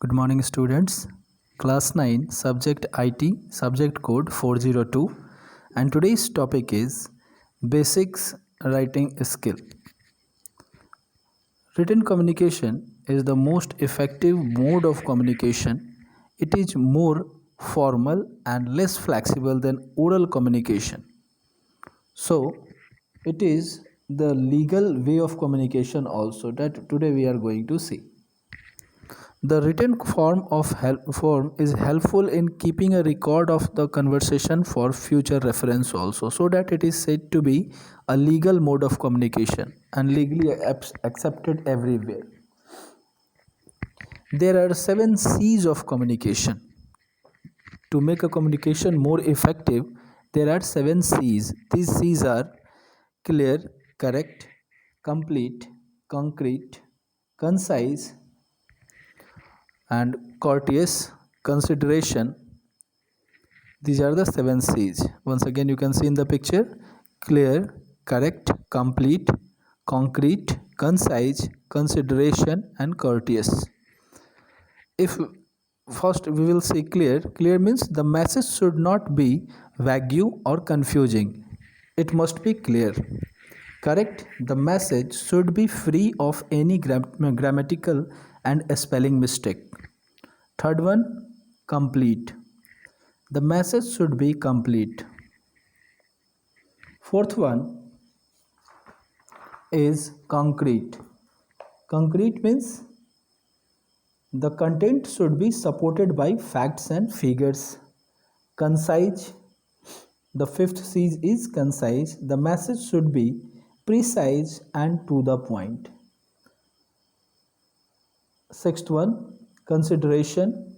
Good morning, students. Class 9, Subject IT, Subject Code 402, and today's topic is Basics Writing Skill. Written communication is the most effective mode of communication. It is more formal and less flexible than oral communication. So, it is the legal way of communication also that today we are going to see. The written form is helpful in keeping a record of the conversation for future reference also, so that it is said to be a legal mode of communication and legally accepted everywhere. There are 7 C's of communication. To make a communication more effective, there are 7 C's. These C's are clear, correct, complete, concrete, concise, and courteous, consideration. These are the 7 C's. Once again, you can see in the picture: clear, correct, complete, concrete, concise, consideration, and courteous. If first we will say clear, clear means the message should not be vague or confusing. It must be clear. Correct, the message should be free of any grammatical and spelling mistake. Third one, complete. The message should be complete. Fourth one is concrete. Concrete means the content should be supported by facts and figures. Concise. The fifth C is concise. The message should be precise and to the point. Sixth one, consideration.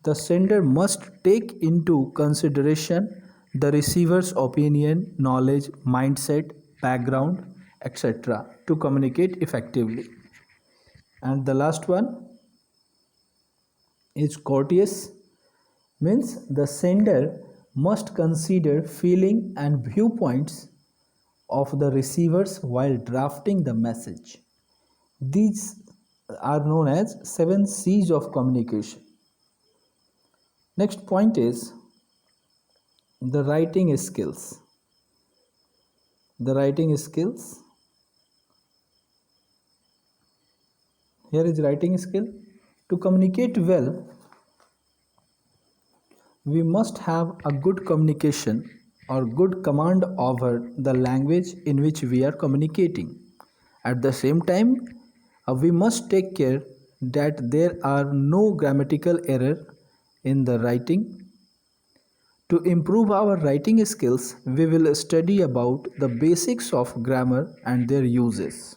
The sender must take into consideration the receiver's opinion, knowledge, mindset, background, etc. to communicate effectively. And the last one is courteous, means the sender must consider feeling and viewpoints of the receivers while drafting the message. These are known as 7 C's of communication. Next point is the writing skills. The writing skills. Here is writing skill. To communicate well, we must have a good communication or good command over the language in which we are communicating. At the same time, we must take care that there are no grammatical error in the writing. To improve our writing skills, we will study about the basics of grammar and their uses.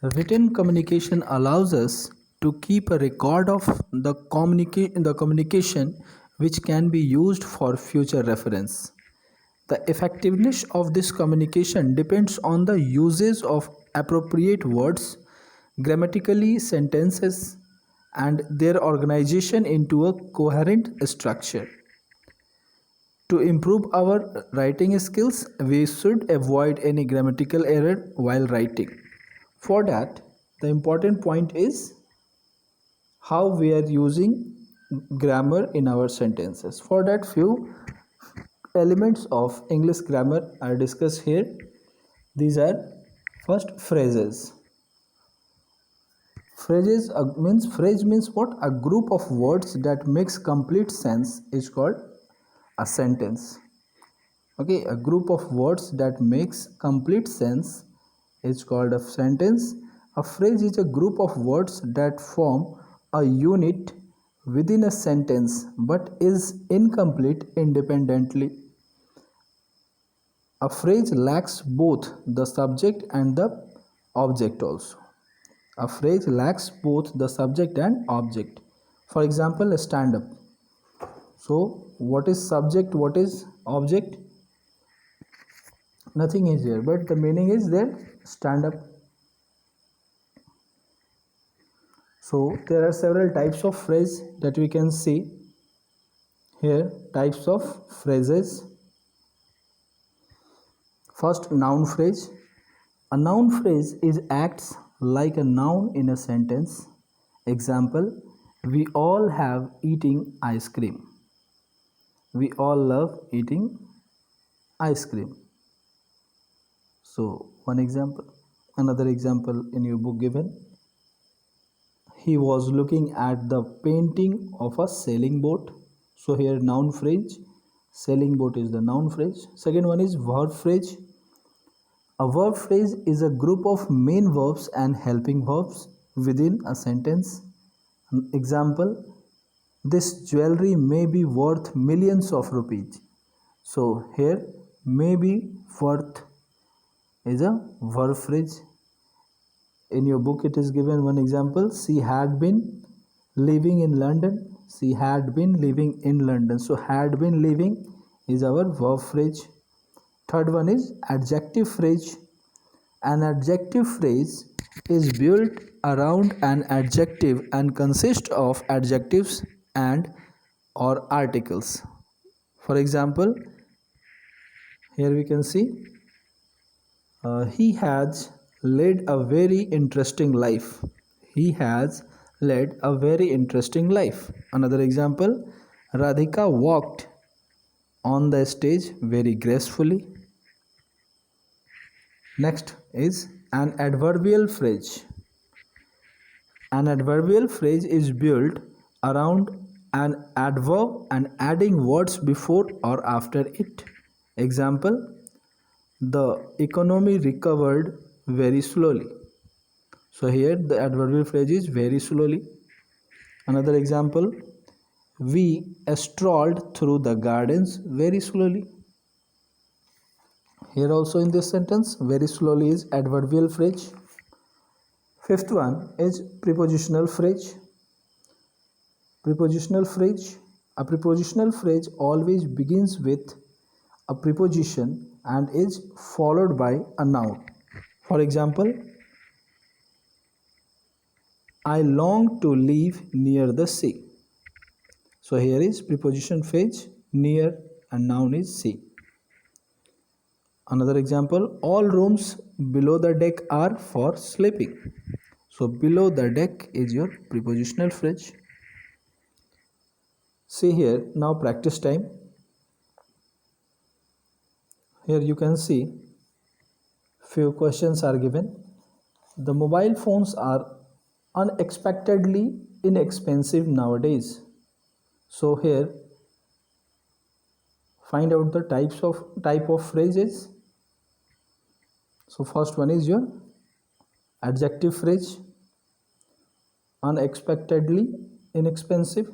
Written communication allows us to keep a record of the communication which can be used for future reference. The effectiveness of this communication depends on the usage of appropriate words, grammatically sentences, and their organization into a coherent structure. To improve our writing skills, we should avoid any grammatical error while writing. For that, the important point is how we are using grammar in our sentences. For that, few elements of English grammar are discussed here. These are first phrases. Phrase means what? A group of words that makes complete sense is called a sentence. Okay, a group of words that makes complete sense is called a sentence. A phrase is a group of words that form a unit within a sentence but is incomplete independently. A phrase lacks both the subject and the object also. A phrase lacks both the subject and object. For example, a stand up. So, what is subject? What is object? Nothing is here, but the meaning is there. Stand up. So, there are several types of phrase that we can see here. Types of phrases. First, noun phrase. A noun phrase is acts like a noun in a sentence. Example, we all have eating ice cream. We all love eating ice cream. So, one example. Another example in your book given. He was looking at the painting of a sailing boat. So, here noun phrase. Sailing boat is the noun phrase. Second one is verb phrase. A verb phrase is a group of main verbs and helping verbs within a sentence. Example, this jewelry may be worth millions of rupees. So here may be worth is a verb phrase. In your book it is given one example. She had been living in London. She had been living in London. So had been living is our verb phrase. Third one is adjective phrase. An adjective phrase is built around an adjective and consists of adjectives and or articles. For example, here we can see he has led a very interesting life. He has led a very interesting life. Another example, Radhika walked on the stage very gracefully. Next is an adverbial phrase. An adverbial phrase is built around an adverb and adding words before or after it. Example, the economy recovered very slowly. So here the adverbial phrase is very slowly. Another example, we strolled through the gardens very slowly. Here also in this sentence, very slowly is adverbial phrase. Fifth one is prepositional phrase. Prepositional phrase. A prepositional phrase always begins with a preposition and is followed by a noun. For example, I long to live near the sea. So here is preposition phrase near and noun is sea. Another example, all rooms below the deck are for sleeping. So below the deck is your prepositional phrase. See here, now practice time. Here you can see few questions are given. The mobile phones are unexpectedly inexpensive nowadays. So here find out the type of phrases. So first one is your adjective phrase, unexpectedly inexpensive.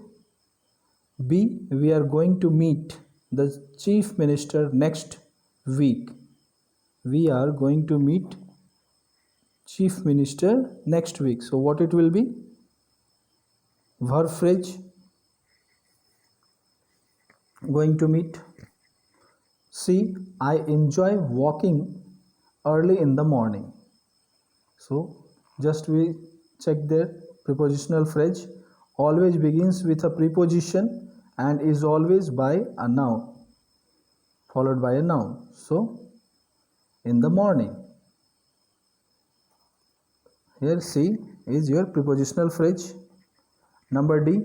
B, we are going to meet the chief minister next week. We are going to meet chief minister next week. So what it will be? Verb phrase, going to meet. C, I enjoy walking early in the morning. So just we check there, prepositional phrase always begins with a preposition and is always by a noun, followed by a noun. So in the morning. Here C is your prepositional phrase. Number D,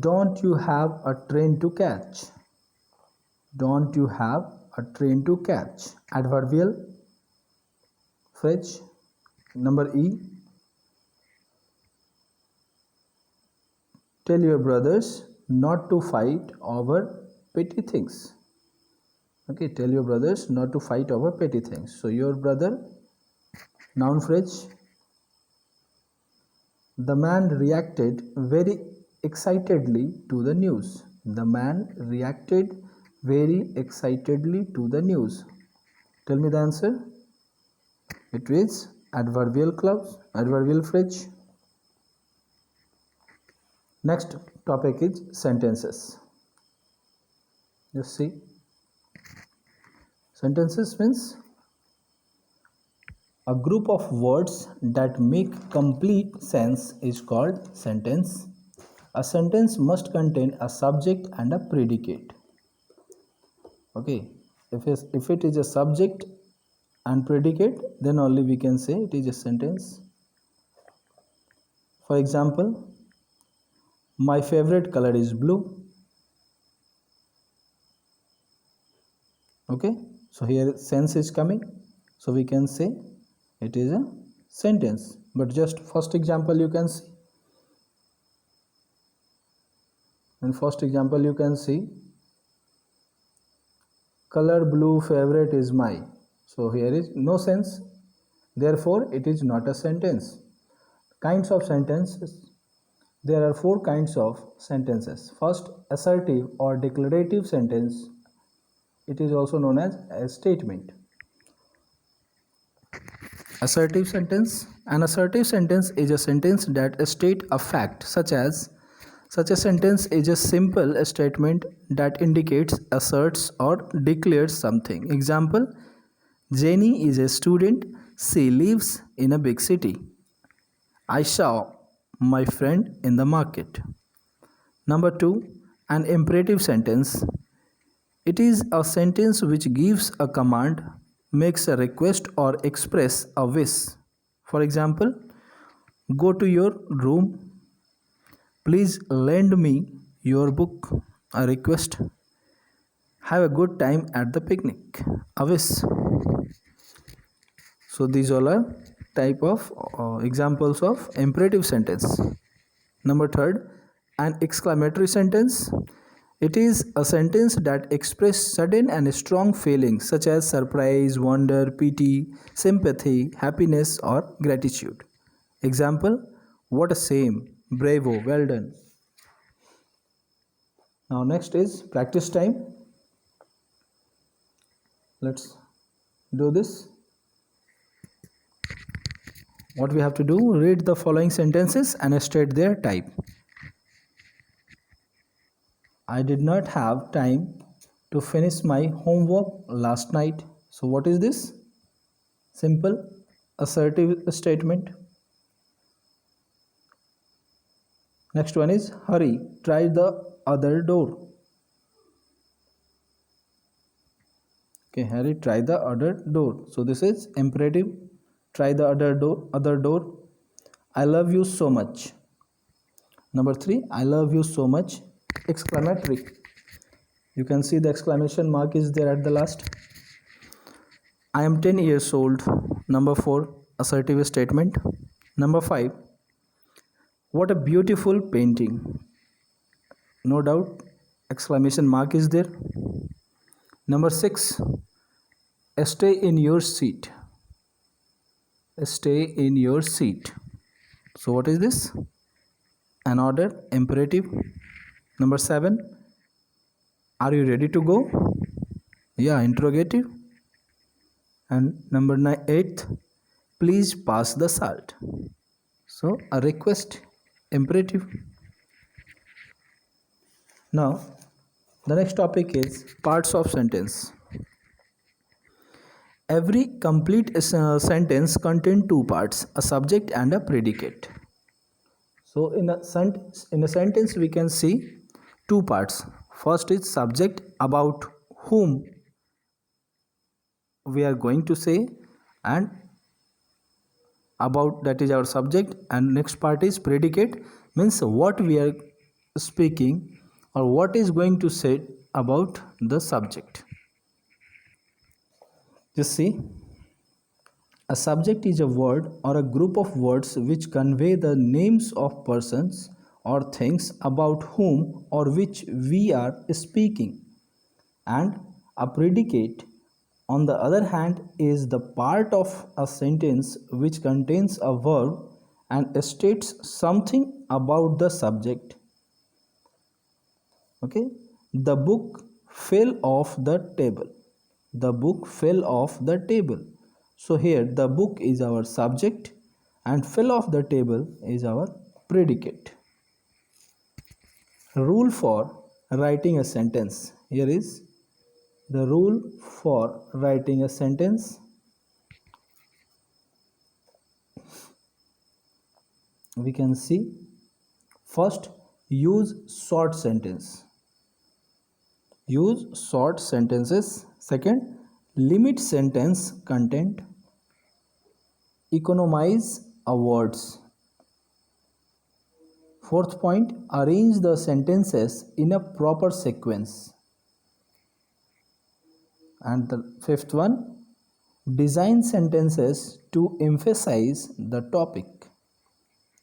don't you have a train to catch? Don't you have a train to catch? Adverbial phrase. Number E, tell your brothers not to fight over petty things. Okay, tell your brothers not to fight over petty things. So your brother, noun phrase. The man reacted very excitedly to the news. The man reacted very excitedly to the news. Tell me the answer. It is adverbial clause, adverbial phrase. Next topic is sentences. Just see. Sentences means a group of words that make complete sense is called sentence. A sentence must contain a subject and a predicate. Okay. If it is a subject and predicate, then only we can say it is a sentence. For example, my favorite color is blue. Okay, so here sense is coming, so we can say it is a sentence. But just first example you can see. In first example you can see color blue favorite is my. So here is no sense, therefore it is not a sentence. Kinds of sentences. There are four kinds of sentences. First, assertive or declarative sentence. It is also known as a statement. Assertive sentence. An assertive sentence is a sentence that states a fact, such a sentence is a simple statement that indicates, asserts, or declares something. Example: Jenny is a student. She lives in a big city. I saw my friend in the market. Number two, an imperative sentence. It is a sentence which gives a command, makes a request, or express a wish. For example, go to your room. Please lend me your book. A request. Have a good time at the picnic. A wish. So these all are type of examples of imperative sentence. Number third, an exclamatory sentence. It is a sentence that expresses sudden and strong feelings such as surprise, wonder, pity, sympathy, happiness, or gratitude. Example: what a shame, bravo, well done. Now next is practice time. Let's do this. What we have to do, read the following sentences and state their type. I did not have time to finish my homework last night. So what is this? Simple assertive statement. Next one is hurry, try the other door. Okay, hurry, try the other door. So this is imperative. Try the other door. I love you so much. Number three, I love you so much. Exclamatory. You can see the exclamation mark is there at the last. I am 10 years old. Number four, assertive statement. Number five, what a beautiful painting. No doubt, exclamation mark is there. Number six, stay in your seat. Stay in your seat. So what is this? An order, imperative. Number seven, are you ready to go? Yeah, interrogative. And number eight, please pass the salt. So a request, imperative. Now the next topic is parts of sentence. Every complete sentence contains two parts, a subject and a predicate. So in a sentence we can see two parts. First is subject, about whom we are going to say, and about, that is our subject, and next part is predicate, means what we are speaking or what is going to say about the subject. Just see, a subject is a word or a group of words which convey the names of persons or things about whom or which we are speaking. And a predicate, on the other hand, is the part of a sentence which contains a verb and states something about the subject. Okay, the book fell off the table. The book fell off the table. So here the book is our subject and fell off the table is our predicate. Rule for writing a sentence. Here is the rule for writing a sentence. We can see, first, use short sentence. Use short sentences. Second, limit sentence content. Economize words. Fourth point, arrange the sentences in a proper sequence. And the fifth one, design sentences to emphasize the topic.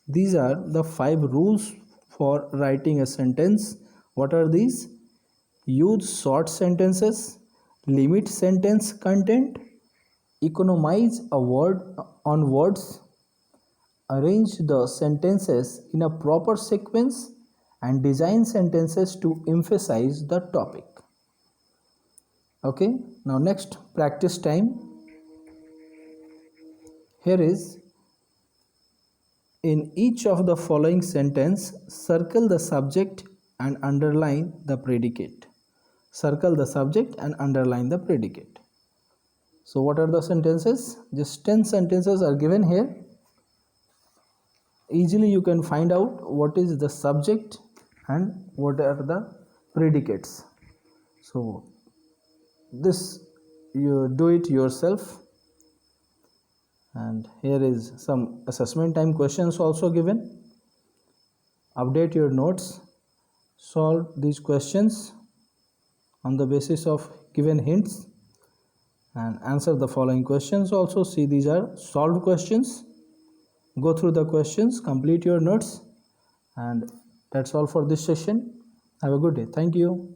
These are the 5 rules for writing a sentence. What are these? Use short sentences, limit sentence content, economize a word on words, arrange the sentences in a proper sequence, and design sentences to emphasize the topic. Okay, now next practice time. Here is, in each of the following sentence, circle the subject and underline the predicate. Circle the subject and underline the predicate. So what are the sentences? Just 10 sentences are given here. Easily you can find out what is the subject and what are the predicates. So this you do it yourself. And here is some assessment time questions also given. Update your notes, solve these questions on the basis of given hints, and answer the following questions also. See, these are solved questions. Go through the questions, complete your notes, and that's all for this session. Have a good day. Thank you.